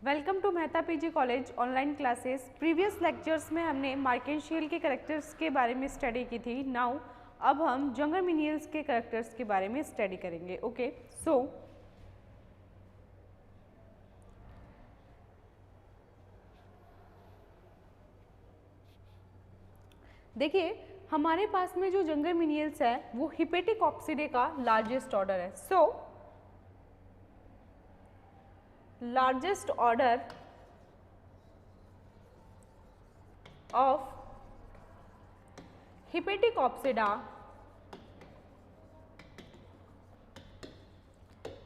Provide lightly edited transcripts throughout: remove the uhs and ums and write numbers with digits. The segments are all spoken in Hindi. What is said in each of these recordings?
Welcome to Mehta PG college online classes. Previous lectures में हमने मार्केंशियल के करैक्टर्स के बारे में स्टडी की थी। नाउ अब हम जंगर मिनियल्स के करैक्टर्स के बारे में स्टडी करेंगे। ओके, सो देखिए हमारे पास में जो जंगर मिनियल्स है वो हिपेटिकॉप्सिडे का लार्जेस्ट ऑर्डर है। सो largest order of Hepaticopsida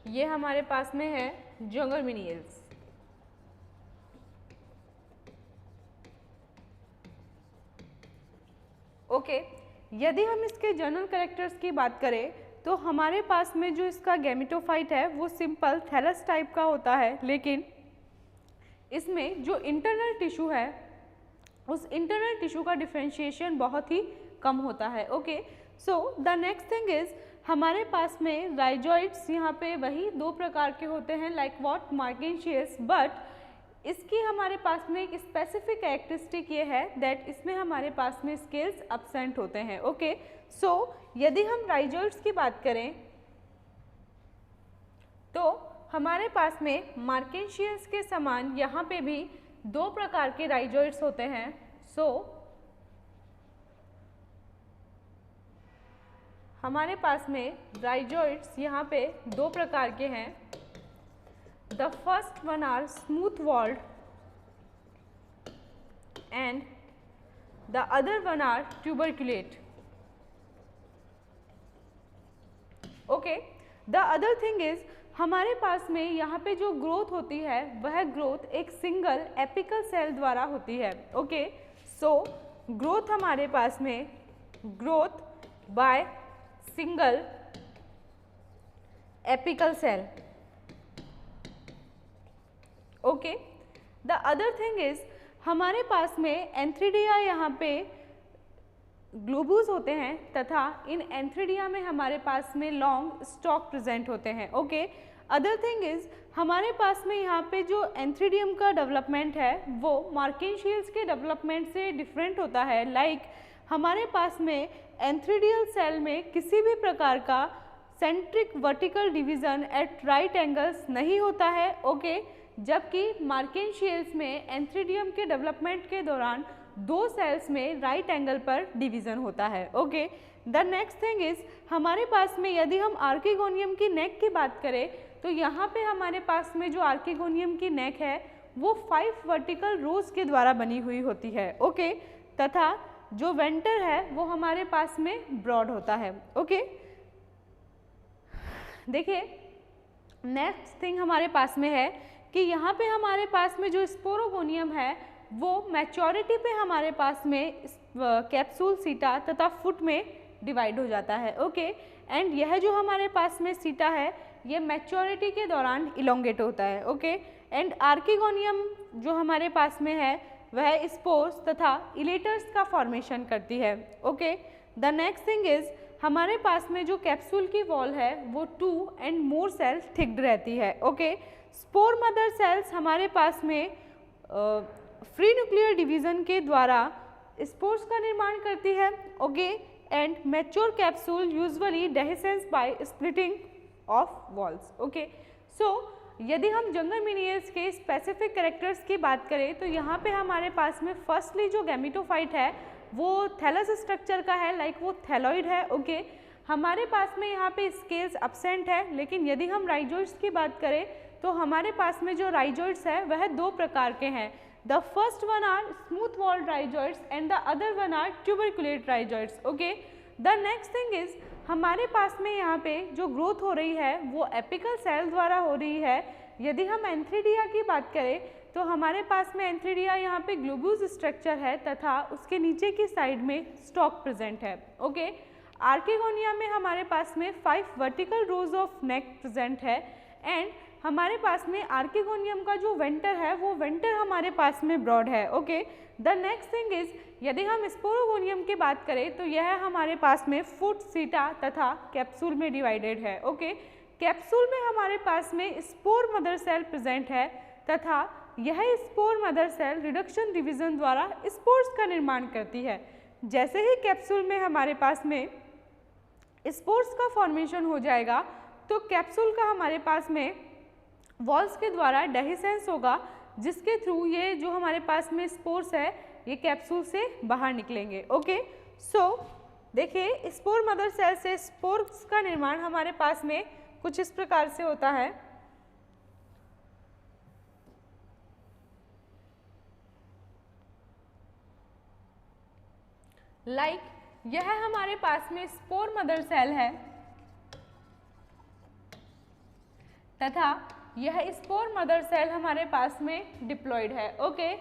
ये हमारे पास में है जंगर मिनियल्स। ओके, यदि हम इसके जनरल कैरेक्टर्स की बात करें तो हमारे पास में जो इसका गैमेटोफाइट है वो सिंपल थैलस टाइप का होता है, लेकिन इसमें जो इंटरनल टिश्यू है उस इंटरनल टिश्यू का डिफरेंशिएशन बहुत ही कम होता है। Okay, so the next thing is हमारे पास में राइजोइड्स यहाँ पे वही दो प्रकार के होते हैं लाइक व्हाट मार्केंशियस, बट इसकी हमारे पास में एक स्पेसिफिक कैरेक्टरिस्टिक ये है दैट इसमें हमारे पास में स्केल्स एब्सेंट होते हैं। ओके, सो यदि हम राइजोइड्स की बात करें तो हमारे पास में मार्केंशियस के समान यहाँ पे भी दो प्रकार के राइजोइड्स होते हैं। सो हमारे पास में राइजोइड्स यहाँ पे दो प्रकार के हैं। The first one are smooth walled and the other one are tuberculate. Okay, the other thing is हमारे पास में यहाँ पे जो ग्रोथ होती है वह ग्रोथ एक सिंगल एपिकल सेल द्वारा होती है। ओके, सो ग्रोथ हमारे पास में growth by single apical cell. Okay, the other thing is हमारे पास में एंथ्रीडिया यहाँ पे ग्लोबूस होते हैं तथा इन एंथ्रीडिया में हमारे पास में लॉन्ग स्टॉक प्रेजेंट होते हैं। ओके, अदर थिंग इज हमारे पास में यहाँ पे जो एंथ्रीडियम का डेवलपमेंट है वो मार्केंशियल्स के डेवलपमेंट से डिफरेंट होता है। लाइक हमारे पास में एंथ्रीडियल सेल में किसी भी प्रकार का centric vertical division at right angles नहीं होता है। ओके, जबकि मार्केंशियल्स में एंथ्रीडियम के डेवलपमेंट के दौरान दो सेल्स में राइट एंगल पर डिवीजन होता है। Okay, the next thing is हमारे पास में यदि हम आर्किगोनियम की नेक की बात करें तो यहाँ पे हमारे पास में जो आर्किगोनियम की नेक है वो 5 वर्टिकल रोज के द्वारा बनी हुई होती है। ओके, तथा जो वेंटर है वो हमारे पास में ब्रॉड होता है। ओके, देखिए नेक्स्ट थिंग हमारे पास में है कि यहाँ पे हमारे पास में जो स्पोरोगोनियम है वो मैच्योरिटी पे हमारे पास में कैप्सूल सीटा तथा फुट में डिवाइड हो जाता है। ओके, एंड यह जो हमारे पास में सीटा है ये मैच्योरिटी के दौरान इलोंगेट होता है। ओके, एंड आर्किगोनियम जो हमारे पास में है वह स्पोर्स तथा इलेटर्स का फॉर्मेशन करती है। Okay, the next thing is हमारे पास में जो कैप्सूल की वॉल है वो 2 एंड मोर सेल्स थिक्ड रहती है। ओके, स्पोर मदर सेल्स हमारे पास में फ्री न्यूक्लियर डिवीजन के द्वारा स्पोर्स का निर्माण करती है। Okay, and mature capsule usually dehiscence by splitting of walls. Okay, so यदि हम जंगर मिनियल्स के स्पेसिफिक कैरेक्टर्स की बात करें तो यहाँ पे हमारे पास में फर्स्टली जो गैमेटोफाइट है वो थैलस स्ट्रक्चर का है, लाइक वो थैलॉइड है। ओके, हमारे पास में यहाँ पे स्केल्स एब्सेंट है, लेकिन यदि हम राइजोइड्स की बात करें तो हमारे पास में जो राइजोइड्स है वह दो प्रकार के हैं। The first one are smooth walled rhizoids and the other one are tuberculate rhizoids. Okay, the next thing is हमारे पास में यहाँ पे जो ग्रोथ हो रही है वो एपिकल सेल द्वारा हो रही है। यदि हम एंथ्रीडिया की बात करें तो हमारे पास में एंथ्रीडिया यहाँ पे ग्लोबूस स्ट्रक्चर है तथा उसके नीचे की साइड में स्टॉक प्रेजेंट है। ओके, आर्किगोनिया में हमारे पास में 5 vertical rows of neck present है एंड हमारे पास में आर्किगोनियम का जो वेंटर है वो वेंटर हमारे पास में ब्रॉड है। Okay, the next thing is यदि हम स्पोरोगोनियम की बात करें तो यह हमारे पास में फुट, सीटा तथा कैप्सूल में डिवाइडेड है। ओके, कैप्सूल में हमारे पास में स्पोर मदर सेल प्रेजेंट है तथा यह spore mother cell reduction division द्वारा स्पोर्स का निर्माण करती है। जैसे ही कैप्सूल में हमारे पास में स्पोर्स का फॉर्मेशन हो जाएगा तो कैप्सूल का हमारे पास में वॉल्स के द्वारा डेहिसेंस होगा, जिसके थ्रू ये जो हमारे पास में स्पोर्स है ये कैप्सूल से बाहर निकलेंगे। ओके, सो देखिए स्पोर मदर सेल से स्पोर्स का निर्माण हमारे पास में कुछ इस प्रकार से होता है। यह हमारे पास में स्पोर मदर सेल है तथा यह स्पोर मदर सेल हमारे पास में डिप्लॉइड है। ओके,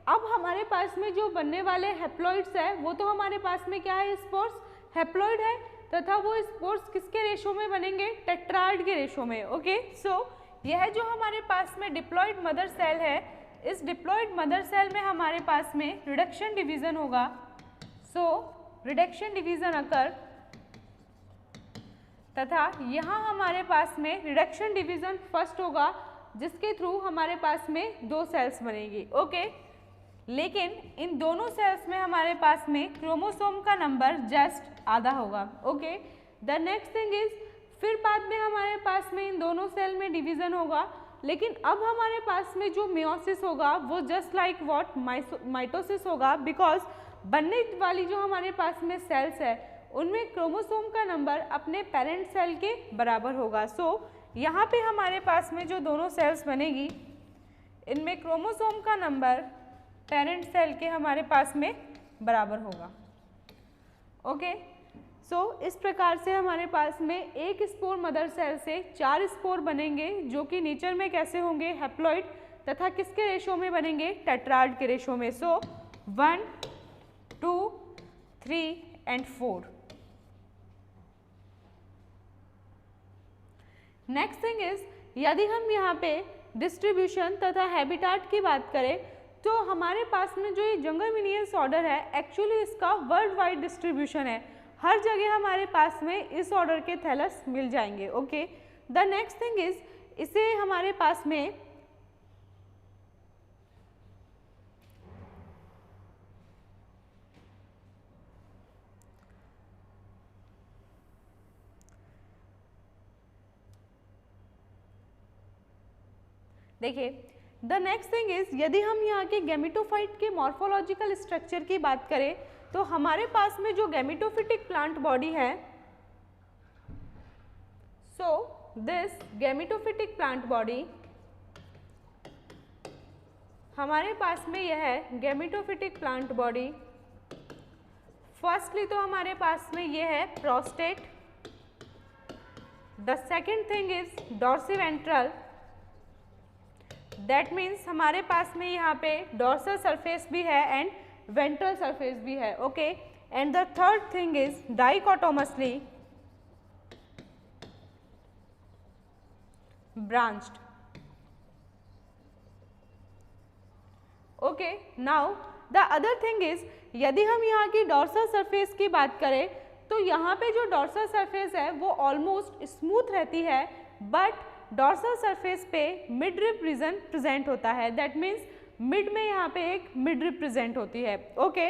अब हमारे पास में जो बनने वाले हैप्लॉइड्स है वो तो हमारे पास में क्या है, स्पोर्स हैप्लॉइड है तथा वो स्पोर्स किसके रेशो में बनेंगे, टेट्राड के रेशो में। ओके, सो यह जो हमारे पास में डिप्लॉइड मदर सेल है, इस डिप्लॉइड मदर सेल में हमारे पास में रिडक्शन डिवीजन होगा। सो रिडक्शन डिवीजन अकर तथा यहाँ हमारे पास में रिडक्शन डिवीजन फर्स्ट होगा, जिसके थ्रू हमारे पास में 2 सेल्स बनेगी। ओके, लेकिन इन दोनों सेल्स में हमारे पास में क्रोमोसोम का नंबर जस्ट आधा होगा। Okay, the next thing is फिर बाद में हमारे पास में इन दोनों सेल में डिवीजन होगा, लेकिन अब हमारे पास में जो मियोसिस होगा वो जस्ट लाइक व्हाट माइटोसिस होगा, बिकॉज बनने वाली जो हमारे पास में सेल्स है उनमें क्रोमोसोम का नंबर अपने पेरेंट सेल के बराबर होगा। सो यहाँ पे हमारे पास में जो दोनों सेल्स बनेगी इनमें क्रोमोसोम का नंबर पेरेंट सेल के हमारे पास में बराबर होगा। ओके, सो इस प्रकार से हमारे पास में एक स्पोर मदर सेल से 4 स्पोर बनेंगे, जो कि नेचर में कैसे होंगे, हैप्लॉइड, तथा किसके रेशो में बनेंगे, टेट्राड के रेशो में। सो 1, 2, 3 एंड 4। नेक्स्ट थिंग इज, यदि हम यहाँ पे डिस्ट्रीब्यूशन तथा हैबिटाट की बात करें तो हमारे पास में जो ये जंगल मिनियंस ऑर्डर है एक्चुअली इसका वर्ल्ड वाइड डिस्ट्रीब्यूशन है, हर जगह हमारे पास में इस ऑर्डर के थैलस मिल जाएंगे। Okay, the next thing is, इसे हमारे पास में देखिए द नेक्स्ट थिंग इज, यदि हम यहाँ के गैमेटोफाइट के मॉर्फोलॉजिकल स्ट्रक्चर की बात करें तो हमारे पास में जो गैमेटोफिटिक प्लांट बॉडी है, so this gametophytic plant body, हमारे पास में यह है गैमेटोफिटिक प्लांट बॉडी। फर्स्टली तो हमारे पास में यह है prostate, the second thing is dorsiventral, that means हमारे पास में यहाँ पे डॉर्सल सरफेस भी है एंड वेंट्रल सरफेस भी है। Okay, and the third thing is dichotomously branched. Okay, now the other thing is, यदि हम यहाँ की डॉर्सल सरफेस की बात करें तो यहाँ पे जो डॉर्सल सरफेस है वो ऑलमोस्ट स्मूथ रहती है, बट डॉर्सल सरफेस पे मिड रिब रीजन प्रेजेंट होता है, दैट मीन्स मिड में यहाँ पे एक मिड रिब प्रेजेंट होती है। ओके,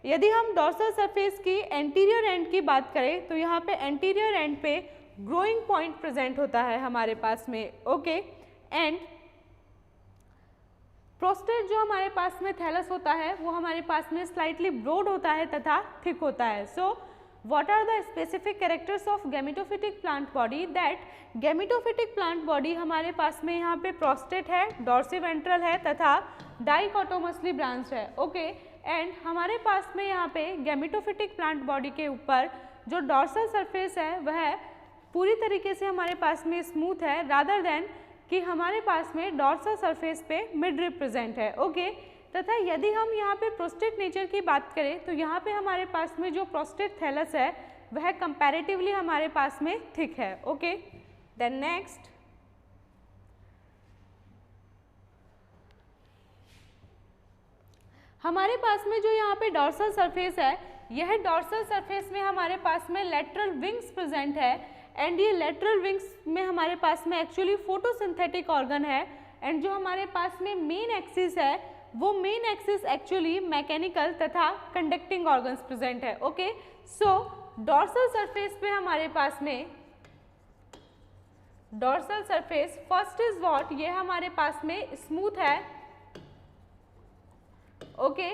यदि हम डॉर्सल सरफेस की एंटीरियर एंड की बात करें तो यहाँ पे एंटीरियर एंड पे ग्रोइंग पॉइंट प्रेजेंट होता है हमारे पास में। ओके, एंड प्रोस्टेट जो हमारे पास में थैलस होता है वो हमारे पास में स्लाइटली ब्रॉड होता है तथा थिक होता है। सो what are the specific characters of gametophytic plant body? that gametophytic plant body हमारे पास में यहाँ पे प्रोस्टेट है, डॉर्सिवेंट्रल है तथा डाइकोटोमसली ब्रांच है। ओके, एंड हमारे पास में यहाँ पे गैमेटोफिटिक प्लांट बॉडी के ऊपर जो डॉर्सल सरफेस है वह पूरी तरीके से हमारे पास में स्मूथ है, रादर देन कि हमारे पास में डॉर्सल सरफेस पे मिड रिब प्रेजेंट है। ओके, तथा यदि हम यहाँ पे प्रोस्टेट नेचर की बात करें तो यहाँ पे हमारे पास में जो प्रोस्टेट थैलस है वह कंपैरेटिवली हमारे पास में थिक है। ओके, देन नेक्स्ट, हमारे पास में जो यहाँ पे डॉर्सल सरफेस है, यह डॉर्सल सरफेस में हमारे पास में लेटरल विंग्स प्रेजेंट है, एंड ये लेटरल विंग्स में हमारे पास में एक्चुअली फोटोसिंथेटिक ऑर्गन है, एंड जो हमारे पास में मेन एक्सिस है वो मेन एक्सिस एक्चुअली मैकेनिकल तथा कंडक्टिंग ऑर्गन्स प्रेजेंट है। ओके, सो डॉर्सल सरफेस पे हमारे पास में dorsal surface first is what, ये हमारे पास में स्मूथ है। Okay,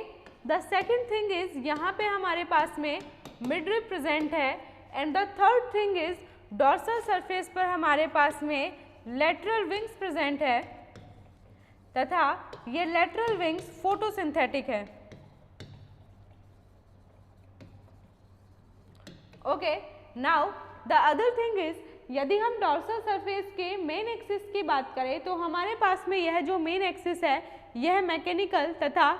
the second thing is यहाँ पे हमारे पास में मिडरिब प्रेजेंट है and the third thing is dorsal surface पर हमारे पास में लेटरल विंग्स प्रेजेंट है तथा ये लेटरल विंग्स फोटोसिंथेटिक है। Okay, now the other thing is यदि हम डॉर्सल सरफेस के मेन एक्सिस की बात करें तो हमारे पास में यह जो मेन एक्सिस है यह मैकेनिकल तथा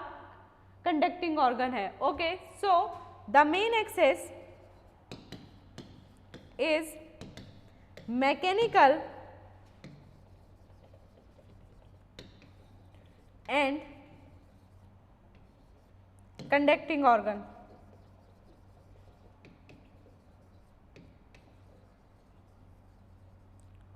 कंडक्टिंग ऑर्गन है। Okay, so the main axis is mechanical and conducting organ.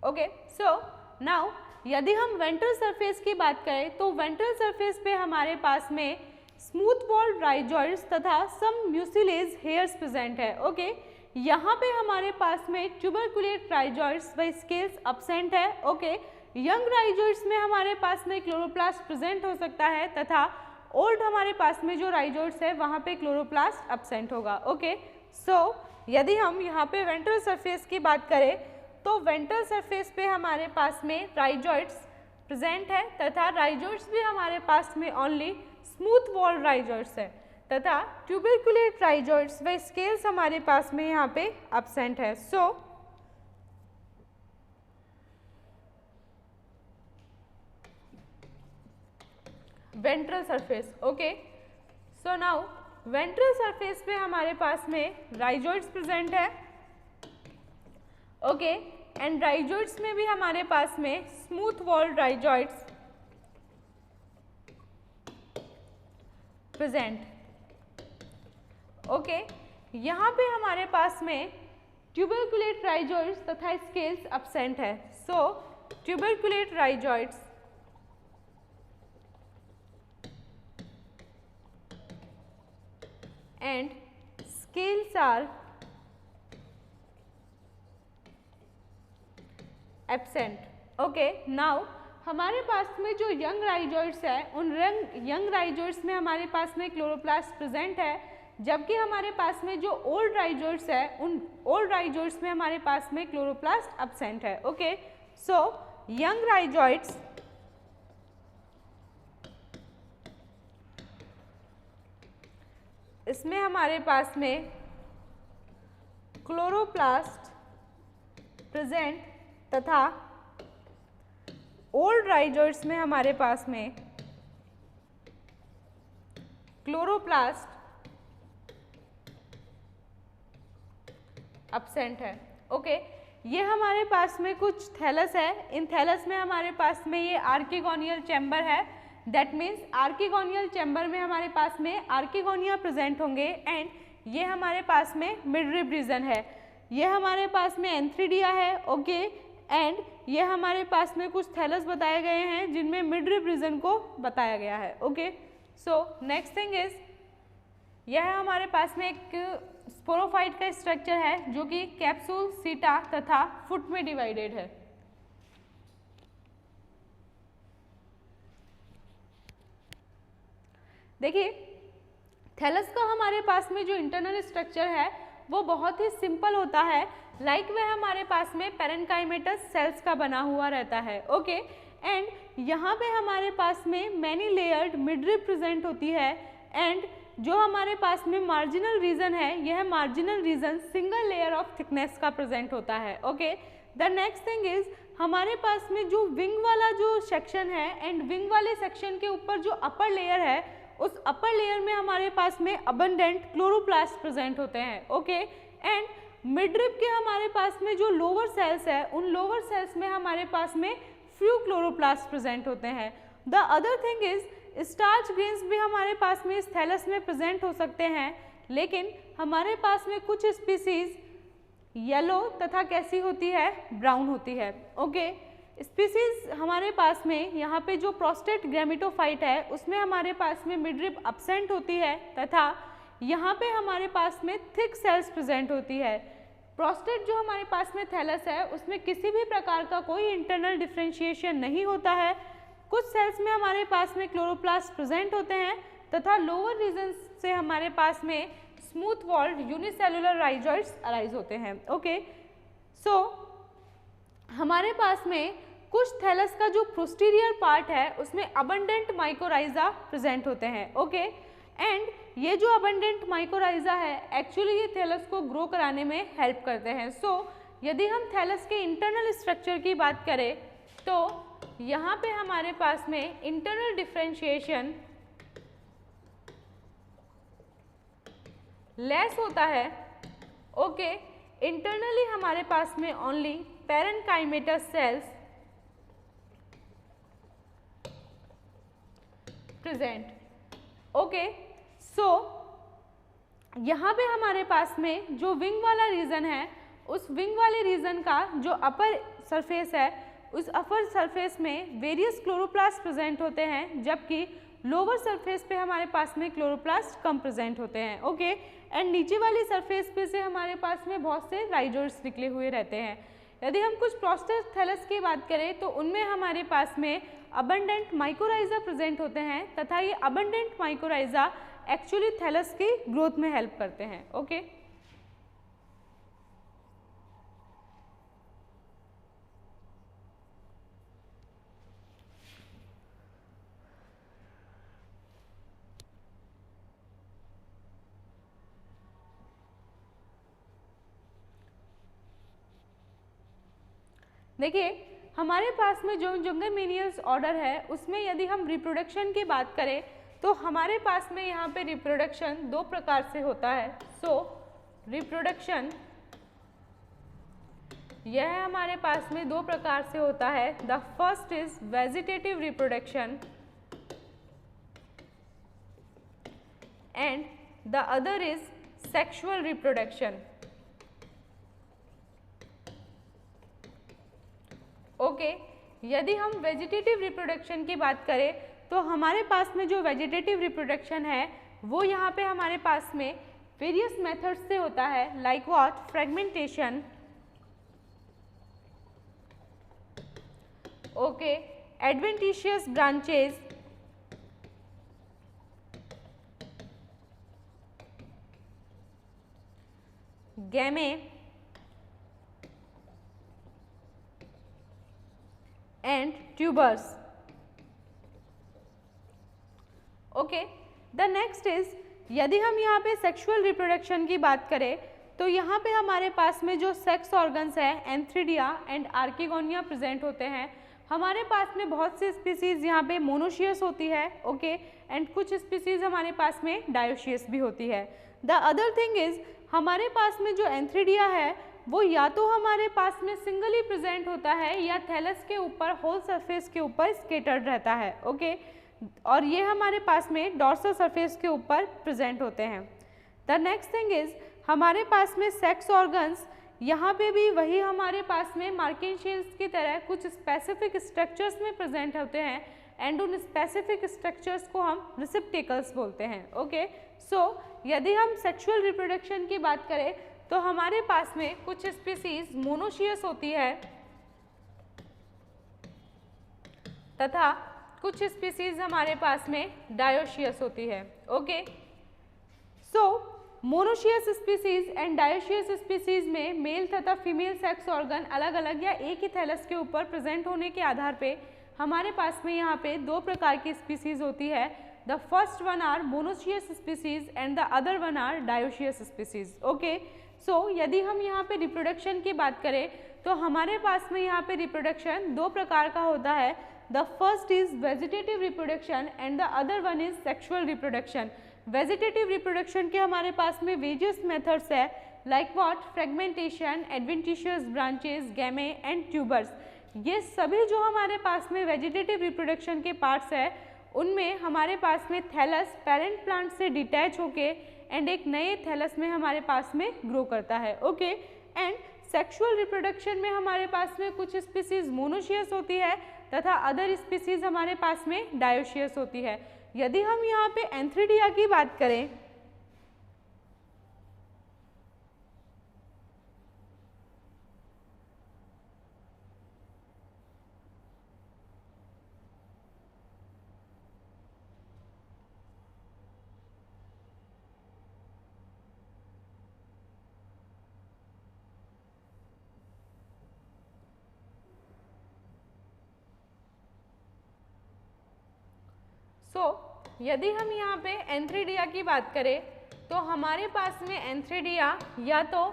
Okay, so now यदि हम वेंट्रल सरफेस की बात करें तो वेंट्रल सरफेस पे हमारे पास में स्मूथ वॉल्ड राइजॉइड्स तथा सम म्यूसिलेज हेयर्स प्रेजेंट है। ओके, यहाँ पे हमारे पास में ट्यूबरकुलेट राइजॉइड्स व स्केल्स अब्सेंट है। ओके, यंग राइजॉइड्स में हमारे पास में क्लोरोप्लास्ट प्रेजेंट हो सकता है तथा ओल्ड हमारे पास में जो राइजॉइड्स है वहाँ पे क्लोरोप्लास्ट अब्सेंट होगा। ओके, सो यदि हम यहाँ पे वेंट्रल सरफेस की बात करें तो वेंट्रल सरफेस पे हमारे पास में राइजॉइड्स प्रेजेंट है तथा राइजॉइड्स भी हमारे पास में ओनली स्मूथ वॉल राइजॉइड्स है तथा ट्यूबरकुलेट राइजॉइड्स व स्केल्स हमारे पास में यहाँ पे अब्सेंट है। So ventral surface. Okay, so now ventral surface पे हमारे पास में राइजॉइड्स प्रेजेंट है। ओके, एंड राइजॉइड्स में भी हमारे पास में smooth walled rhizoids present. Okay, यहाँ पे हमारे पास में ट्यूबरकुलेट राइजॉइड्स तथा स्केल्स अब्सेंट है। So tuberculate rhizoids and scales are absent. Okay, now हमारे पास में जो यंग राइजॉइड्स है उन यंग राइजॉइड्स में हमारे पास में क्लोरोप्लास्ट प्रेजेंट है, जबकि हमारे पास में जो ओल्ड राइजॉइड्स है उन ओल्ड राइजॉइड्स में हमारे पास में क्लोरोप्लास्ट अब्सेंट है। ओके, सो यंग राइजॉइड्स इसमें हमारे पास में क्लोरोप्लास्ट प्रेजेंट तथा ओल्ड राइजॉइड्स में हमारे पास में क्लोरोप्लास्ट अब्सेंट है। ओके, ये हमारे पास में कुछ थैलस है। इन थैलस में हमारे पास में ये आर्किगोनियल चैम्बर है। दैट मीन्स आर्किगोनियल चैम्बर में हमारे पास में आर्किगोनिया प्रेजेंट होंगे एंड ये हमारे पास में मिडरिब रीजन है। ये हमारे पास में एंथ्रीडिया है। ओके, एंड ये हमारे पास में कुछ थैलस बताए गए हैं जिनमें मिडरिब रीजन को बताया गया है। Okay, so next thing is यह हमारे पास में एक स्पोरोफाइट का स्ट्रक्चर है जो कि कैप्सूल, सीटा तथा फुट में डिवाइडेड है। देखिए, थैलस का हमारे पास में जो इंटरनल स्ट्रक्चर है वो बहुत ही सिंपल होता है। लाइक वह हमारे पास में पेरेन्काइमेटस सेल्स का बना हुआ रहता है। ओके, एंड यहाँ पे हमारे पास में मैनी लेयर्ड मिडरिब प्रेजेंट होती है एंड जो हमारे पास में मार्जिनल रीजन है यह marginal region single layer of thickness का प्रेजेंट होता है। Okay, the next thing is हमारे पास में जो विंग वाला जो सेक्शन है एंड विंग वाले सेक्शन के ऊपर जो अपर लेयर है उस अपर लेयर में हमारे पास में अबंडेंट क्लोरोप्लास्ट प्रेजेंट होते हैं। ओके, एंड मिडरिब के हमारे पास में जो लोअर सेल्स है उन लोअर सेल्स में हमारे पास में फ्यू क्लोरोप्लास्ट प्रेजेंट होते हैं। The other thing is starch grains भी हमारे पास में इस थैलस में प्रेजेंट हो सकते हैं, लेकिन हमारे पास में कुछ स्पीसीज येलो तथा कैसी होती है, ब्राउन होती है। ओके, स्पीसीज हमारे पास में यहाँ पे जो प्रोस्टेट ग्रैमेटोफाइट है उसमें हमारे पास में मिडरिब एब्सेंट होती है तथा यहाँ पे हमारे पास में थिक सेल्स प्रेजेंट होती है। प्रोस्टेट जो हमारे पास में थैलस है उसमें किसी भी प्रकार का कोई इंटरनल डिफरेंशिएशन नहीं होता है। कुछ सेल्स में हमारे पास में क्लोरोप्लास्ट प्रेजेंट होते हैं तथा लोअर रीजन से हमारे पास में smooth walled unicellular rhizoids arise होते हैं। ओके, सो हमारे पास में कुछ थैलस का जो पोस्टीरियर पार्ट है उसमें अबंडेंट माइकोराइजा प्रेजेंट होते हैं। ओके, एंड ये जो अबंडेंट माइकोराइजा है एक्चुअली ये थैलस को ग्रो कराने में हेल्प करते हैं। सो यदि हम थैलस के इंटरनल स्ट्रक्चर की बात करें तो यहाँ पे हमारे पास में इंटरनल डिफरेंशिएशन लेस होता है। ओके, इंटरनली हमारे पास में only parenchymatous cells present. Okay, so यहाँ पे हमारे पास में जो विंग वाला रीजन है उस विंग वाले रीजन का जो अपर सरफेस है उस अपर सरफेस में वेरियस क्लोरोप्लास्ट प्रेजेंट होते हैं, जबकि लोअर सरफेस पे हमारे पास में क्लोरोप्लास्ट कम प्रेजेंट होते हैं। ओके, एंड नीचे वाली सरफेस पे से हमारे पास में बहुत से राइजोइड्स निकले हुए रहते हैं। यदि हम कुछ प्रोस्टेट थैलस की बात करें तो उनमें हमारे पास में अबंडेंट माइकोराइजा प्रेजेंट होते हैं तथा ये अबंडेंट माइकोराइजा एक्चुअली थैलस की ग्रोथ में हेल्प करते हैं। ओके, देखिए हमारे पास में जो जंगमेनियस ऑर्डर है उसमें यदि हम रिप्रोडक्शन की बात करें तो हमारे पास में यहाँ पे रिप्रोडक्शन दो प्रकार से होता है। सो रिप्रोडक्शन यह हमारे पास में दो प्रकार से होता है। The first is vegetative reproduction and the other is sexual reproduction. Okay, यदि हम वेजिटेटिव रिप्रोडक्शन की बात करें तो हमारे पास में जो वेजिटेटिव रिप्रोडक्शन है वो यहाँ पे हमारे पास में वेरियस मेथड्स से होता है, like what, fragmentation, okay, adventitious branches, गैमे and tubers. Okay, the next is यदि हम यहाँ पे सेक्सुअल रिप्रोडक्शन की बात करें तो यहाँ पे हमारे पास में जो सेक्स ऑर्गन्स है एंथ्रिडिया एंड आर्किगोनिया प्रेजेंट होते हैं। हमारे पास में बहुत से स्पीसीज यहाँ पे मोनोशियस होती है। ओके, एंड कुछ स्पीसीज हमारे पास में डायोशियस भी होती है। द अदर थिंग इज हमारे पास में जो एंथ्रिडिया है वो या तो हमारे पास में सिंगली प्रेजेंट होता है या थैलस के ऊपर होल सरफेस के ऊपर स्केटर्ड रहता है। ओके, और ये हमारे पास में डॉर्सल सरफेस के ऊपर प्रेजेंट होते हैं। द नेक्स्ट थिंग इज हमारे पास में सेक्स ऑर्गन्स यहाँ पे भी वही हमारे पास में मार्किंशियल्स की तरह कुछ स्पेसिफिक स्ट्रक्चर्स में प्रेजेंट होते हैं एंड उन स्पेसिफिक स्ट्रक्चर्स को हम रिसेप्टेकल्स बोलते हैं। ओके, सो यदि हम सेक्सुअल रिप्रोडक्शन की बात करें तो हमारे पास में कुछ स्पीसीज मोनोशियस होती है तथा कुछ स्पीसीज हमारे पास में डायोशियस होती है। Okay, so monoecious species and dioecious species में मेल तथा फीमेल सेक्स ऑर्गन अलग अलग या एक ही थैलस के ऊपर प्रेजेंट होने के आधार पे हमारे पास में यहाँ पे दो प्रकार की स्पीसीज होती है। The first one are monoecious species and the other one are dioecious species. Okay, so यदि हम यहाँ पे रिप्रोडक्शन की बात करें तो हमारे पास में यहाँ पे रिप्रोडक्शन दो प्रकार का होता है। The first is vegetative reproduction and the other one is sexual reproduction. Vegetative reproduction के हमारे पास में वेरियस मेथड्स है, like what, fragmentation, adventitious branches, गैमे and tubers. ये सभी जो हमारे पास में वेजिटेटिव रिप्रोडक्शन के पार्ट्स है उनमें हमारे पास में थैलस पेरेंट प्लांट से डिटैच होके एंड एक नए थैलस में हमारे पास में ग्रो करता है। ओके, एंड सेक्सुअल रिप्रोडक्शन में हमारे पास में कुछ स्पीसीज मोनोशियस होती है तथा अदर स्पीसीज हमारे पास में डायोशियस होती है। यदि हम यहाँ पे एंथ्रीडिया की बात करें यदि हम यहाँ पे एंथ्रीडिया की बात करें तो हमारे पास में एंथ्रीडिया या तो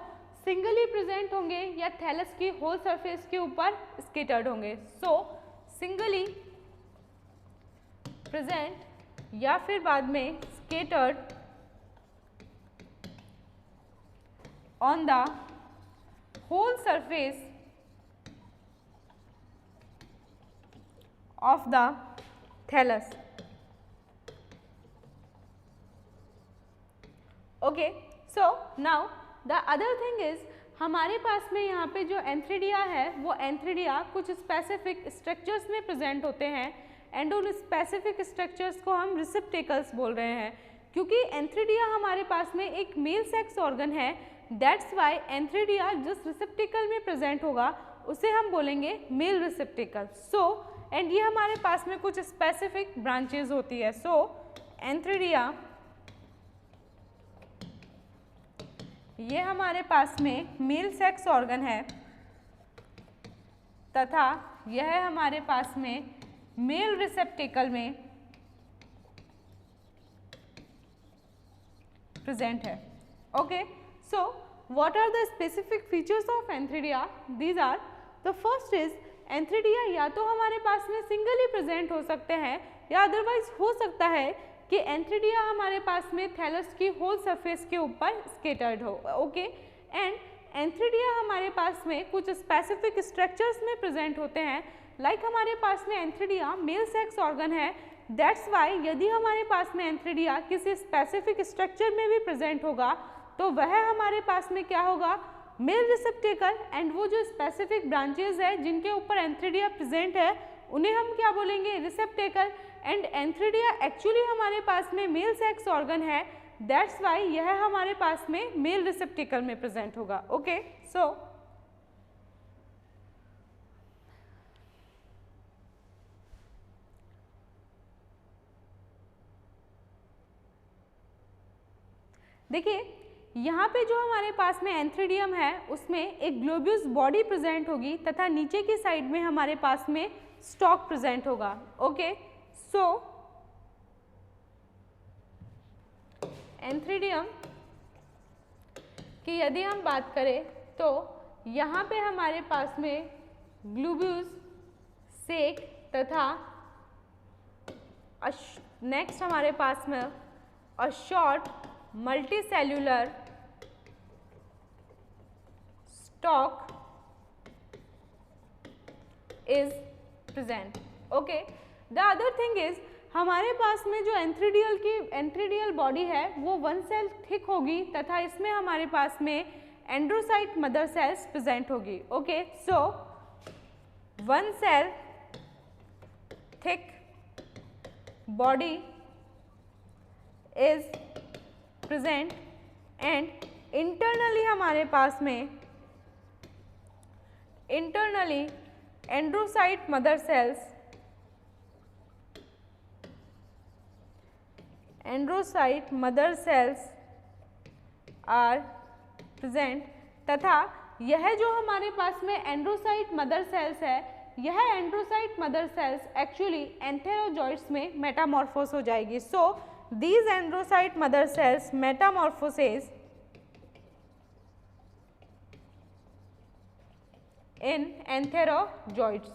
सिंगली प्रेजेंट होंगे या थैलस की होल सरफेस के ऊपर स्केटर्ड होंगे। सिंगली प्रेजेंट या फिर बाद में scattered on the whole surface of the thallus. Okay, so now the other thing is हमारे पास में यहाँ पे जो एंथ्रीडिया है वो एंथ्रीडिया कुछ स्पेसिफिक स्ट्रक्चर्स में प्रेजेंट होते हैं एंड उन स्पेसिफिक स्ट्रक्चर्स को हम रिसेप्टेकल्स बोल रहे हैं। क्योंकि एंथ्रीडिया हमारे पास में एक मेल सेक्स ऑर्गन है, दैट्स वाई एंथ्रीडिया जिस रिसेप्टेकल में प्रेजेंट होगा उसे हम बोलेंगे मेल रिसेप्टेकल। एंड ये हमारे पास में कुछ स्पेसिफिक ब्रांचेज होती है। एंथ्रीडिया ये हमारे पास में मेल सेक्स ऑर्गन है तथा यह हमारे पास में मेल रिसेप्टेकल में प्रेजेंट है। Okay, so what are the specific features of antheridia? These are the first is antheridia या तो हमारे पास में सिंगली प्रेजेंट हो सकते हैं या अदरवाइज हो सकता है कि एंथ्रीडिया हमारे पास में थैलस की होल सरफेस के ऊपर स्केटर्ड हो। ओके, एंड एंथ्रीडिया हमारे पास में कुछ स्पेसिफिक स्ट्रक्चर्स में प्रेजेंट होते हैं। लाइक हमारे पास में एंथ्रीडिया मेल सेक्स ऑर्गन है, दैट्स वाई यदि हमारे पास में एंथ्रीडिया किसी स्पेसिफिक स्ट्रक्चर में भी प्रेजेंट होगा तो वह हमारे पास में क्या होगा? Mail receptacle. एंड वो जो स्पेसिफिक ब्रांचेज है जिनके ऊपर एंथ्रीडिया प्रेजेंट है उन्हें हम क्या बोलेंगे? रिसेप्टेकल। एंड एंथ्रीडिया एक्चुअली हमारे पास में मेल सेक्स ऑर्गन है, दैट्स वाई यह हमारे पास में मेल रिसेप्टेकल में प्रेजेंट होगा। ओके, सो देखिए यहाँ पे जो हमारे पास में एंथ्रीडियम है उसमें एक ग्लोब्यूस बॉडी प्रेजेंट होगी तथा नीचे की साइड में हमारे पास में स्टॉक प्रेजेंट होगा। ओके, सो एंथ्रीडियम की यदि हम बात करें तो यहाँ पे हमारे पास में ग्लोब्यूस सेक तथा नेक्स्ट हमारे पास में a short multicellular stock is present. Okay, the other thing is हमारे पास में जो एंथ्रीडियल बॉडी है वो वन सेल थिक होगी तथा इसमें हमारे पास में एंड्रोसाइट मदर सेल्स प्रेजेंट होगी। Okay, so one cell thick body is present and internally हमारे पास में internally androcyte mother cells are present तथा यह जो हमारे पास में एंड्रोसाइट मदर सेल्स है यह androcyte mother cells actually antherozoids में मेटामॉर्फोस हो जाएगी। So these androcyte mother cells metamorphoses in antherozoids.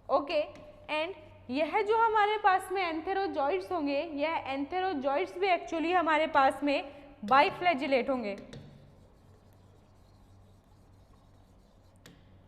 Okay, and यह जो हमारे पास में एंथेरोजॉइड्स होंगे यह एंथेरोजॉइड्स भी एक्चुअली हमारे पास में बाइफ्लैजिलेट होंगे।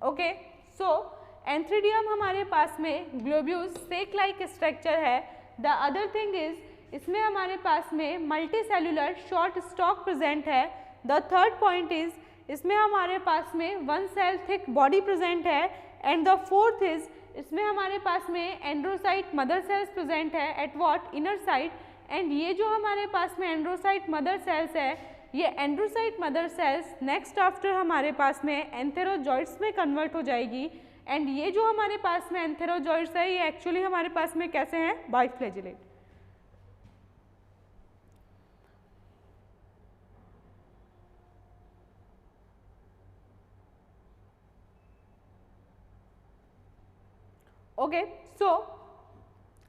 ओके, सो एंथ्रीडियम हमारे पास में ग्लोब्यूस सेक लाइक स्ट्रक्चर है। द अदर थिंग इज इसमें हमारे पास में मल्टीसेल्युलर शॉर्ट स्टॉक प्रेजेंट है, द थर्ड पॉइंट इज इसमें हमारे पास में one cell thick body present है, एंड द फोर्थ इज इसमें हमारे पास में एंड्रोसाइट मदर सेल्स प्रेजेंट है at what inner side, and ये जो हमारे पास में एंड्रोसाइट मदर सेल्स है, ये एंड्रोसाइट मदर सेल्स नेक्स्ट आफ्टर हमारे पास में एंथेरोजॉइड्स में कन्वर्ट हो जाएगी, एंड ये जो हमारे पास में एंथेरोजॉइड्स है ये एक्चुअली हमारे पास में कैसे हैं, बाइफ्लैजिलेट। ओके, सो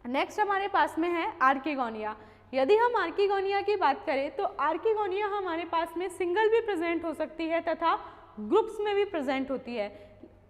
नेक्स्ट हमारे पास में है आर्किगोनिया। यदि हम आर्किगोनिया की बात करें तो आर्किगोनिया हमारे पास में सिंगल भी प्रेजेंट हो सकती है तथा ग्रुप्स में भी प्रेजेंट होती है,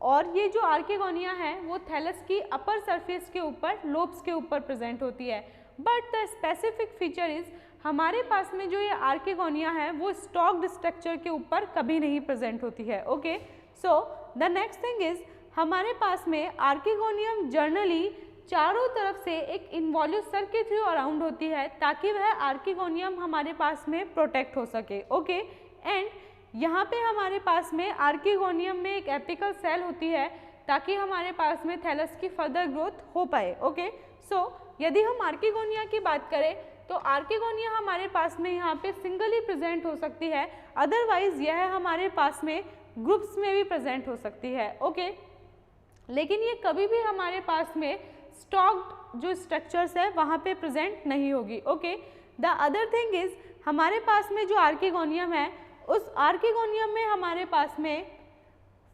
और ये जो आर्किगोनिया है वो थैलस की अपर सरफेस के ऊपर लोब्स के ऊपर प्रेजेंट होती है, but the specific feature is हमारे पास में जो ये आर्किगोनिया है वो स्टॉक्ड स्ट्रक्चर के ऊपर कभी नहीं प्रेजेंट होती है। Okay, so the next thing is हमारे पास में आर्किगोनियम जर्नली चारों तरफ से एक इन्वॉल्यूसर के थ्रू अराउंड होती है ताकि वह आर्किगोनियम हमारे पास में प्रोटेक्ट हो सके। ओके, एंड यहाँ पे हमारे पास में आर्किगोनियम में एक एपिकल सेल होती है ताकि हमारे पास में थैलस की फर्दर ग्रोथ हो पाए। ओके, सो यदि हम आर्किगोनिया की बात करें तो आर्किगोनिया हमारे पास में यहाँ पे सिंगली प्रेजेंट हो सकती है, अदरवाइज यह हमारे पास में ग्रुप्स में भी प्रेजेंट हो सकती है। ओके, लेकिन ये कभी भी हमारे पास में स्टॉक्ड जो स्ट्रक्चर्स है वहाँ पे प्रेजेंट नहीं होगी। Okay, the other thing is हमारे पास में जो आर्किगोनियम है उस आर्किगोनियम में हमारे पास में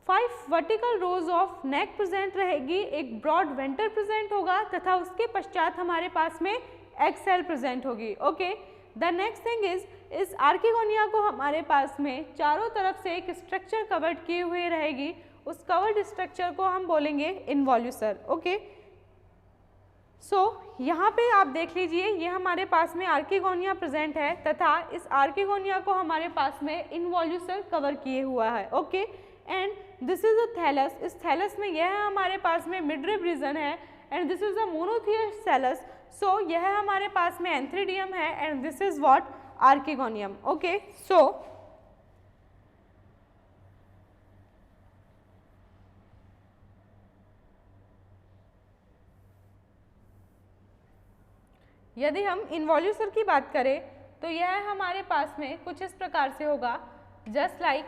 5 vertical rows of neck present रहेगी, एक ब्रॉड वेंटर प्रेजेंट होगा तथा उसके पश्चात हमारे पास में एग सेल प्रेजेंट होगी। Okay, the next thing is इस आर्किगोनिया को हमारे पास में चारों तरफ से एक स्ट्रक्चर कवर्ड किए हुए रहेगी, उस कवर्ड स्ट्रक्चर को हम बोलेंगे इन्वॉल्यूसर। ओके, सो यहाँ पे आप देख लीजिए ये हमारे पास में आर्किगोनिया प्रेजेंट है तथा इस आर्किगोनिया को हमारे पास में इन्वॉल्यूसर कवर किए हुआ है। Okay, and this is a thallus, इस थैलस में यह हमारे पास में मिडरिब रीजन है, and this is a monoecious thallus, so यह हमारे पास में एंथ्रीडियम है, and this is what archegonium. Okay, so यदि हम इन्वॉल्यूसर की बात करें तो यह हमारे पास में कुछ इस प्रकार से होगा, जस्ट लाइक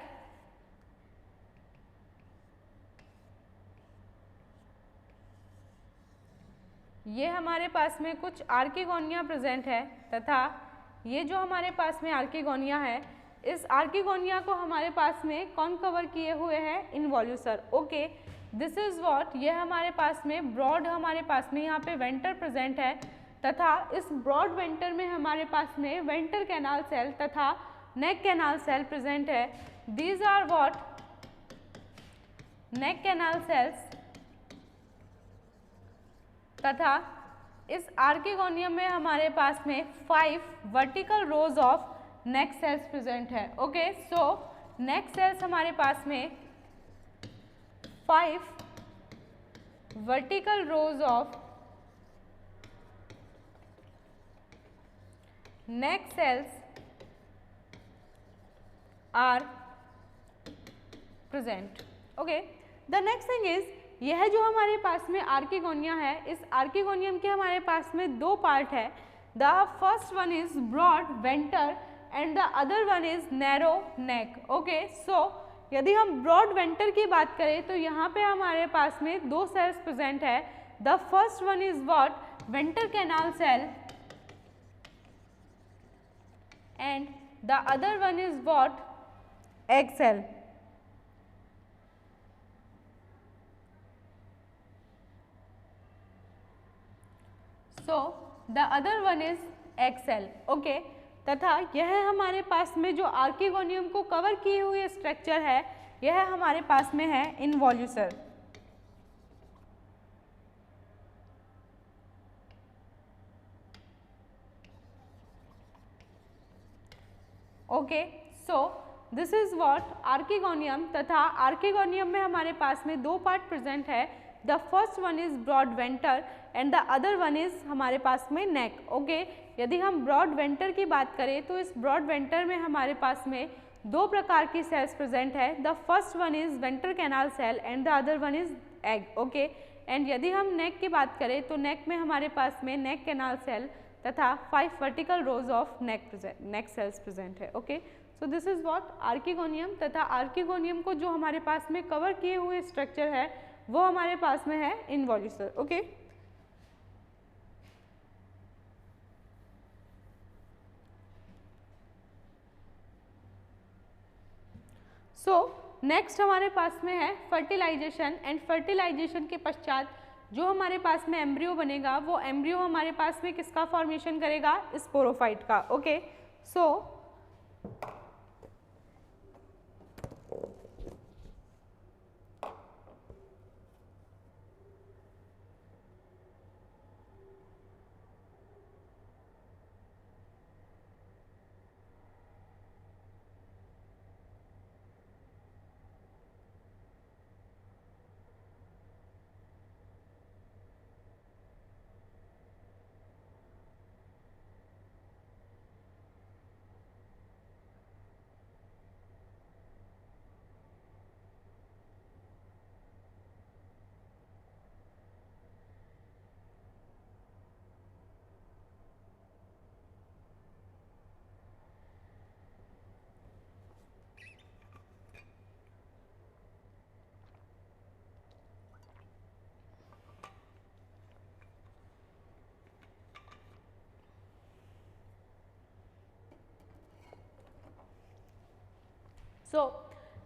ये हमारे पास में कुछ आर्किगोनिया प्रेजेंट है तथा ये जो हमारे पास में आर्किगोनिया है इस आर्किगोनिया को हमारे पास में कौन कवर किए हुए हैं, इन्वॉल्यूसर। ओके, दिस इज व्हाट, ये हमारे पास में ब्रॉड हमारे पास में यहाँ पे वेंटर प्रेजेंट है तथा इस ब्रॉड वेंटर में हमारे पास में वेंटर कैनाल सेल तथा नेक कैनाल सेल प्रेजेंट है। These are what neck canal cells, तथा इस आर्किगोनियम में हमारे पास में 5 vertical rows of neck cells present है। ओके, सो नेक सेल्स हमारे पास में 5 vertical rows of neck cells are present. Okay, the next thing is यह जो हमारे पास में आर्किगोनिया है इस आर्किगोनियम के हमारे पास में दो पार्ट है, the first one is broad venter and the other one is narrow neck. Okay, so यदि हम ब्रॉड वेंटर की बात करें तो यहाँ पे हमारे पास में दो सेल्स प्रेजेंट है, the first one is what venter canal cell and the other one is what egg cell. So the other one is egg cell. Okay, तथा यह हमारे पास में जो आर्किगोनियम को कवर किए हुए स्ट्रक्चर है यह हमारे पास में है involucre. Okay, so this is what archegonium, तथा आर्किगोनियम में हमारे पास में दो पार्ट प्रेजेंट है, the first one is broad venter and the other one is हमारे पास में नेक। ओके, यदि हम ब्रॉड वेंटर की बात करें तो इस ब्रॉड वेंटर में हमारे पास में दो प्रकार की सेल्स प्रेजेंट है। The first one is ventral canal cell and the other one is egg, okay. And यदि हम नेक की बात करें तो नेक में हमारे पास में नेक कैनाल सेल तथा 5 vertical rows of neck cells present है, okay. So this is what archegonium, तथा आर्किगोनियम को जो हमारे पास में कवर किए हुए स्ट्रक्चर है वो हमारे पास में है इनवॉल्यूसर, ओके। सो नेक्स्ट हमारे पास में है फर्टिलाइजेशन, एंड फर्टिलाइजेशन के पश्चात जो हमारे पास में एम्ब्रियो बनेगा वो एम्ब्रियो हमारे पास में किसका फॉर्मेशन करेगा, स्पोरोफाइट का, ओके। सो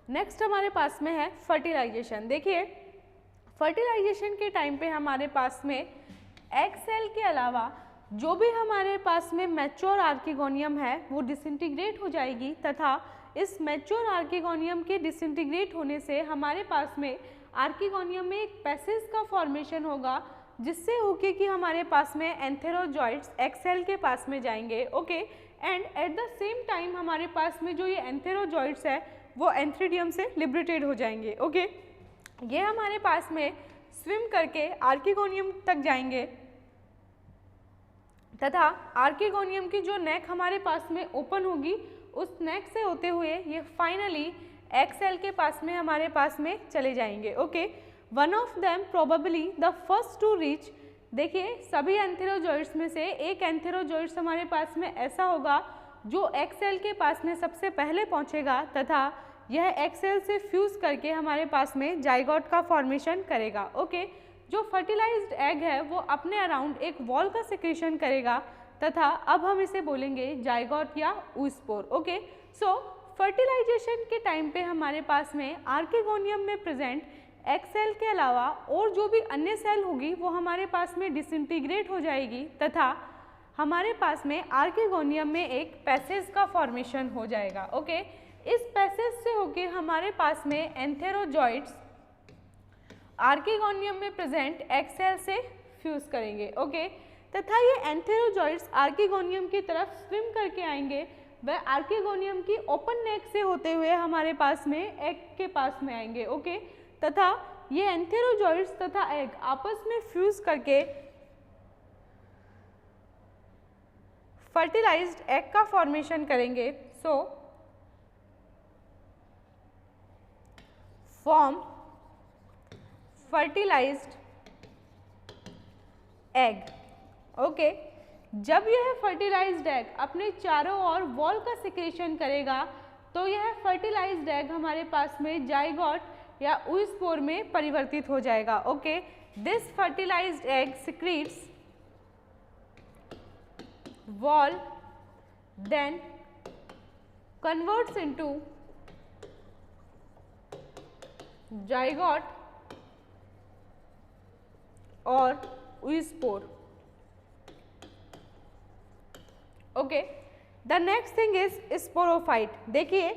नेक्स्ट हमारे पास में है फर्टिलाइजेशन। देखिए फर्टिलाइजेशन के टाइम पे हमारे पास में एग सेल के अलावा जो भी हमारे पास में मैच्योर आर्किगोनियम है वो डिसइंटीग्रेट हो जाएगी, तथा इस मैच्योर आर्किगोनियम के डिसइंटीग्रेट होने से हमारे पास में आर्किगोनियम में एक पैसेज का फॉर्मेशन होगा, जिससे होके कि हमारे पास में एंथेरोजॉइड्स एग सेल के पास में जाएंगे, okay. And at the same time हमारे पास में जो ये एंथेरोजॉइड्स है वो एंथ्रीडियम से लिबरेटेड हो जाएंगे, ओके। ये हमारे पास में स्विम करके आर्किगोनियम तक जाएंगे, तथा आर्किगोनियम की जो नेक हमारे पास में ओपन होगी उस नेक से होते हुए ये फाइनली एग सेल के पास में हमारे पास में चले जाएंगे, okay. One of them probably the first to reach, देखिए सभी एंथेरोजॉइड्स में से एक एंथेरोजॉइड्स हमारे पास में ऐसा होगा जो एग सेल के पास में सबसे पहले पहुंचेगा, तथा यह एग सेल से फ्यूज करके हमारे पास में जाइगोट का फॉर्मेशन करेगा, ओके। जो फर्टिलाइज्ड एग है वो अपने अराउंड एक वॉल का सिक्रेशन करेगा, तथा अब हम इसे बोलेंगे जाइगोट या oospore, ओके। सो फर्टिलाइजेशन के टाइम पे हमारे पास में आर्किगोनियम में प्रेजेंट एग सेल के अलावा और जो भी अन्य सेल होगी वो हमारे पास में डिसइंटीग्रेट हो जाएगी, तथा हमारे पास में आर्किगोनियम में एक पैसेज का फॉर्मेशन हो जाएगा, ओके। इस पैसेज से होके हमारे पास में एंथेरोजॉइड्स आर्किगोनियम में प्रेजेंट एग सेल से फ्यूज करेंगे, ओके। तथा ये एंथेरोजॉइड्स आर्किगोनियम की तरफ स्विम करके आएंगे, वह आर्किगोनियम की ओपन नेक से होते हुए हमारे पास में एग के पास में आएंगे, ओके। तथा ये एंथेरोजॉइड्स तथा एग आपस में फ्यूज करके फर्टिलाइज्ड एग का फॉर्मेशन करेंगे। So form fertilised egg, okay. जब यह फर्टिलाइज्ड एग अपने चारों ओर वॉल का सिक्रेशन करेगा तो यह फर्टिलाइज्ड एग हमारे पास में जाइगोट या oospore में परिवर्तित हो जाएगा, okay. This fertilised egg secretes wall then converts into zygote और oospore, okay. The next thing is sporophyte. देखिए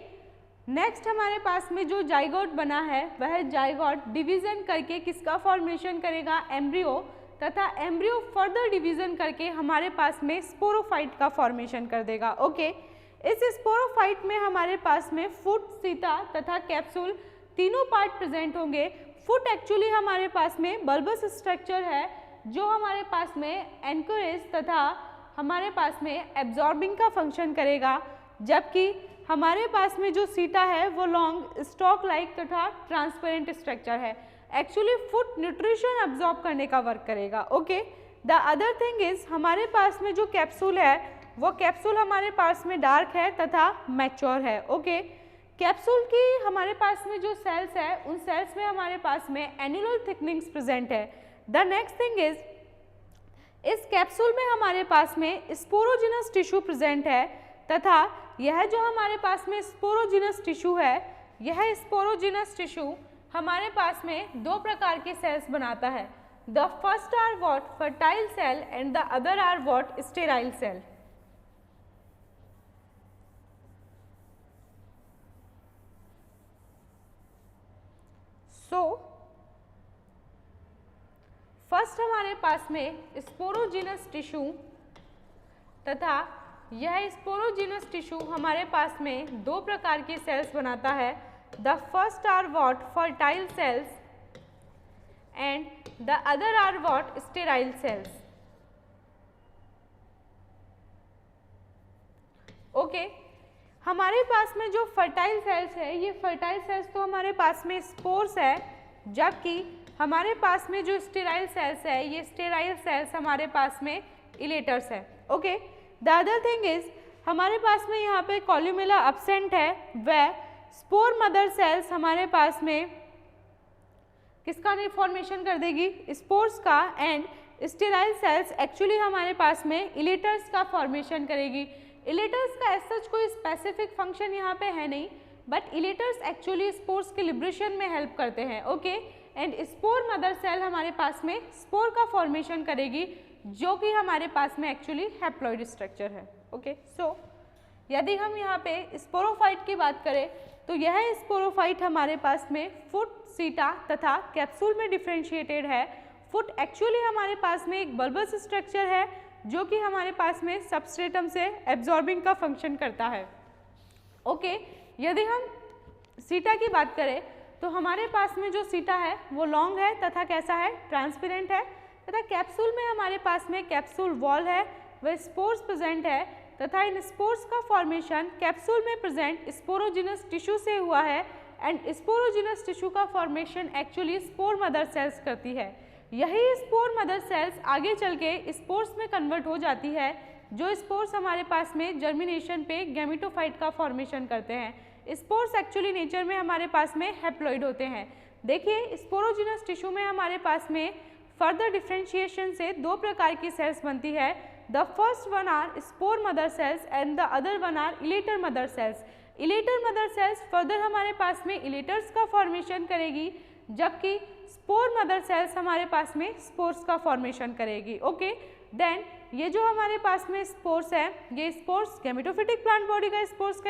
नेक्स्ट हमारे पास में जो जाइगोट बना है वह जाइगोट डिवीजन करके किसका फॉर्मेशन करेगा, एम्ब्रियो, तथा एम्ब्रियो फर्दर डिवीजन करके हमारे पास में स्पोरोफाइट का फॉर्मेशन कर देगा, ओके। इस स्पोरोफाइट में हमारे पास में फुट, सीता तथा कैप्सूल तीनों पार्ट प्रेजेंट होंगे। फुट एक्चुअली हमारे पास में बल्बस स्ट्रक्चर है जो हमारे पास में एनकरेज तथा हमारे पास में एब्जॉर्बिंग का फंक्शन करेगा, जबकि हमारे पास में जो सीटा है वो लॉन्ग स्टॉक लाइक तथा ट्रांसपेरेंट स्ट्रक्चर है, एक्चुअली फूड न्यूट्रिशन अब्जॉर्ब करने का वर्क करेगा। Okay, the other thing is हमारे पास में जो कैप्सूल है वो कैप्सूल हमारे पास में डार्क है तथा मैच्योर है। ओके, कैप्सूल की हमारे पास में जो सेल्स है उन सेल्स में हमारे पास में एन्युलर थिकनिंग्स प्रेजेंट है। द नेक्स्ट थिंग इज इस कैप्सूल में हमारे पास में स्पोरोजिनस टिश्यू प्रेजेंट है तथा यह जो हमारे पास में स्पोरोजिनस टिश्यू है, यह स्पोरोजिनस टिश्यू हमारे पास में दो प्रकार के सेल्स बनाता है। The first are what fertile cell and the other are what sterile cell. First हमारे पास में स्पोरोजिनस टिश्यू तथा यह स्पोरोजिनस टिश्यू हमारे पास में दो प्रकार की सेल्स बनाता है। The first are what fertile cells and the other are what sterile cells. Okay, हमारे पास में जो फर्टाइल सेल्स है, ये फर्टाइल सेल्स तो हमारे पास में स्पोर्स है, जबकि हमारे पास में जो स्टेराइल सेल्स है, ये स्टेराइल सेल्स हमारे पास में इलेटर्स है। Okay, the other thing is हमारे पास में यहाँ पे कॉल्यूमेला एब्सेंट है, वह स्पोर मदर सेल्स हमारे पास में किसका फॉर्मेशन कर देगी, स्पोर्स का, एंड स्टेराइल सेल्स एक्चुअली हमारे पास में इलेटर्स का फॉर्मेशन करेगी। इलेटर्स का एज सच कोई स्पेसिफिक फंक्शन यहाँ पे है नहीं, बट इलेटर्स एक्चुअली स्पोर्स के लिब्रेशन में हेल्प करते हैं। Okay, and spore mother cell हमारे पास में स्पोर का फॉर्मेशन करेगी, जो कि हमारे पास में एक्चुअली हैप्लॉइड स्ट्रक्चर है। ओके, सो यदि हम यहाँ पे स्पोरोफाइट की बात करें तो यह स्पोरोफाइट हमारे पास में फुट, सीटा तथा कैप्सूल में डिफ्रेंशिएटेड है। फुट एक्चुअली हमारे पास में एक बल्बस स्ट्रक्चर है, जो कि हमारे पास में सबस्ट्रेटम से एब्जॉर्बिंग का फंक्शन करता है। ओके, यदि हम सीटा की बात करें तो हमारे पास में जो सीटा है वो लॉन्ग है तथा कैसा है, ट्रांसपेरेंट है, तथा कैप्सूल में हमारे पास में कैप्सूल वॉल है, वह स्पोर्स प्रेजेंट है तथा इन स्पोर्स का फॉर्मेशन कैप्सूल में प्रेजेंट स्पोरोजिनस टिश्यू से हुआ है, एंड स्पोरोजिनस टिश्यू का formation actually spore mother sales करती है। यही स्पोर मदर सेल्स आगे चल के स्पोर्स में कन्वर्ट हो जाती है, जो स्पोर्स हमारे पास में जर्मिनेशन पे गैमेटोफाइट का फॉर्मेशन करते हैं। स्पोर्स एक्चुअली नेचर में हमारे पास में हैप्लॉइड होते हैं। देखिए, स्पोरोजिनस टिश्यू में हमारे पास में फर्दर डिफ्रेंशिएशन से दो प्रकार की सेल्स बनती है। The first one are spore mother cells and the other one are elater mother cells. Elater mother cells further हमारे पास में इलेटर्स का फॉर्मेशन करेगी, जबकि स्पोर मदर सेल्स हमारे पास में स्पोर्स का फॉर्मेशन करेगी। ओके, देन ये जो हमारे पास में स्पोर्स है, ये स्पोर्स गैमेटोफिटिक प्लांट बॉडी का स्पोर्स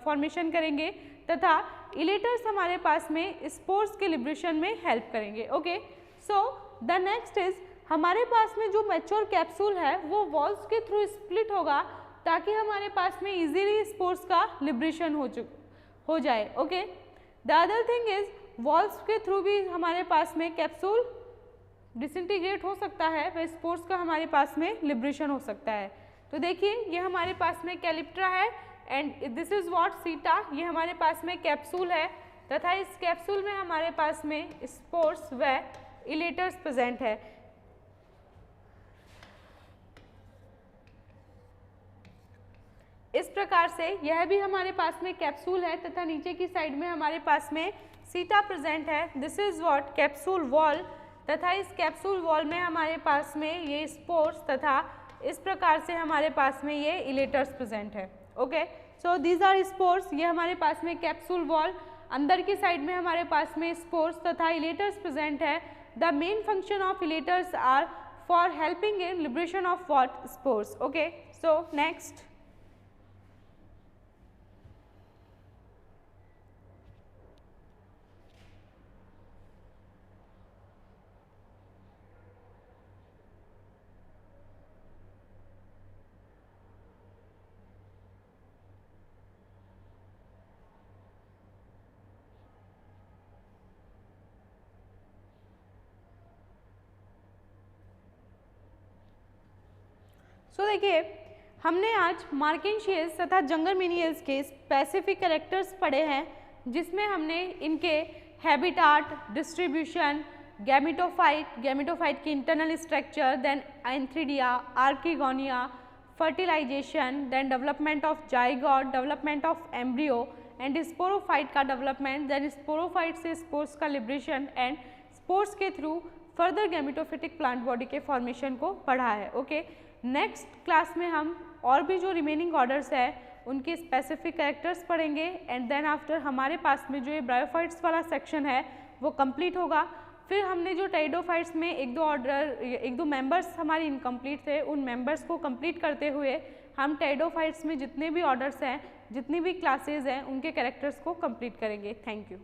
फॉर्मेशन करेंगे तथा इलेटर्स हमारे पास में स्पोर्स के लिब्रेशन में हेल्प करेंगे। Okay, so the next is हमारे पास में जो मैच्योर कैप्सूल है वो वॉल्स के थ्रू स्प्लिट होगा, ताकि हमारे पास में इजीली स्पोर्स का लिब्रेशन हो जाए। Okay, the other thing is walls के थ्रू भी हमारे पास में कैप्सूल डिसइंटीग्रेट हो सकता है, वह स्पोर्स का हमारे पास में लिब्रेशन हो सकता है। तो देखिए, ये हमारे पास में कैलिप्ट्रा है एंड दिस इज व्हाट सीटा। ये हमारे पास में कैप्सूल है तथा इस कैप्सूल में हमारे पास में स्पोर्स व इलेटर्स प्रेजेंट है। इस प्रकार से यह भी हमारे पास में कैप्सूल है तथा नीचे की साइड में हमारे पास में सीटा प्रेजेंट है। This is what capsule wall, तथा इस कैप्सूल वॉल में हमारे पास में ये स्पोर्स तथा इस प्रकार से हमारे पास में ये इलेटर्स प्रेजेंट है। Okay, so these are spores. ये हमारे पास में कैप्सूल वॉल, अंदर की साइड में हमारे पास में स्पोर्स तथा इलेटर्स प्रेजेंट है। The main function of elaters are for helping in liberation of what spores. Okay, so next देखिए, हमने आज मार्केंशियस तथा जंगरमिनियल्स के स्पेसिफिक कैरेक्टर्स पढ़े हैं, जिसमें हमने इनके हैबिटाट, डिस्ट्रीब्यूशन, गैमेटोफाइट की internal structure, then antheridia, archegonia, fertilisation, then development of zygote, development of embryo and sporophyte का डेवलपमेंट, देन स्पोरोफाइट से स्पोर्स का लिब्रेशन एंड स्पोर्स के through further gametophytic plant body के फॉर्मेशन को पढ़ा है। ओके, नेक्स्ट क्लास में हम और भी जो रिमेनिंग ऑर्डर्स है उनके स्पेसिफिक कैरेक्टर्स पढ़ेंगे एंड देन आफ्टर हमारे पास में जो ये ब्रायोफाइट्स वाला सेक्शन है वो कंप्लीट होगा। फिर हमने जो टेरिडोफाइट्स में एक दो मेंबर्स हमारे इनकम्प्लीट थे, उन मेंबर्स को कंप्लीट करते हुए हम टेरिडोफाइट्स में जितने भी ऑर्डर्स हैं, जितनी भी क्लासेज हैं, उनके कैरेक्टर्स को कंप्लीट करेंगे। Thank you.